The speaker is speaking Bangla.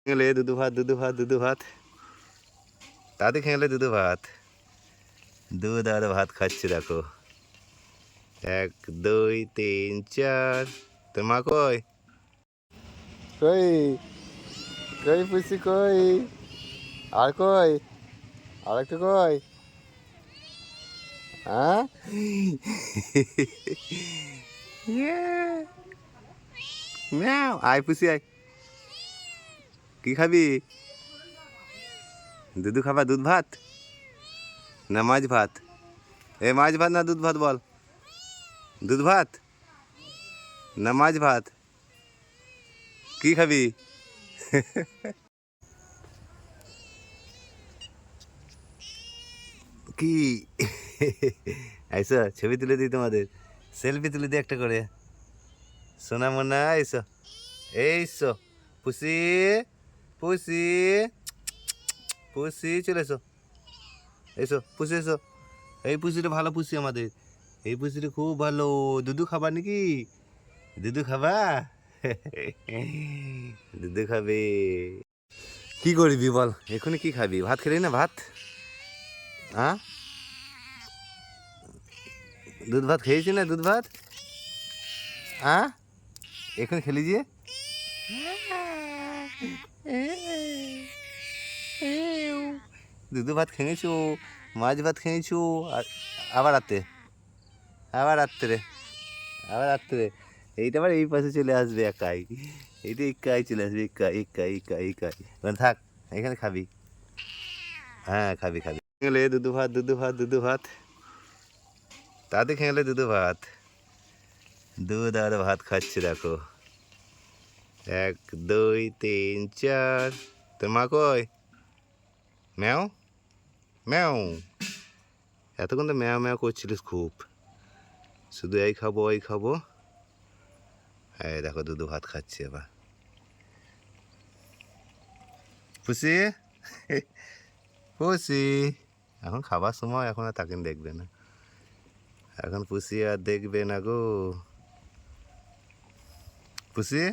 খেলে দুধু ভাত দুধু ভাত দুধু ভাত দাদি খেলে দুধু ভাত দুধ আর ভাত খাচ্ছে দেখো 1 2 3 4 তোর মা কই কই কই পুষি কই আর কই আর একটু কই হ্যাঁ ম্যাও আয় পুষি আয় কি খাবি দুধু খাবা দুধ ভাত না মাছ ভাত এ মাছ ভাত না দুধ ভাত বল দুধ ভাত না মাছ ভাত কি খাবি কি আইসো ছবি তুলে দিই তোমাদের সেলফি তুলে দিই একটা করে সোনা মোনা এসো এইসো পুষি পুষি পুষি চলে এসো এসো পুষি এসো এই পুষিটা ভালো পুষি আমাদের এই পুষিটা খুব ভালো দুধু খাবা নাকি দুধু খাবা দুধু খাবে কি করবি বল এখনই কি খাবি ভাত খেলি না ভাত হ্যাঁ দুধ ভাত খেয়েছি না দুধ ভাত হ্যাঁ এখন খেলি যে দুধ ভাত খেয়েছো মাছ ভাত খেয়েছো আবার রাত্রে আবার রাত্রে এইটা আবার এই পাশে চলে আসবে একাই এইটা একাই চলে আসবে একাই মানে থাক এখানে খাবি হ্যাঁ খাবি খেলে দুধু ভাত দুধু ভাত দুধু ভাত দাদি খেলে দুধু ভাত দুধ আর ভাত খাচ্ছে দেখো 1 2 3 4 তোর মা কই ম্যাও ম্যাও এতক্ষণ তো ম্যাও ম্যাও করছিলিস খুব শুধু এই খাবো এই দেখো দুধু ভাত খাচ্ছে এবার পুষি পুষি এখন খাবার সময় এখন আর তাকে দেখবে না এখন পুষি আর দেখবে না গো পুষি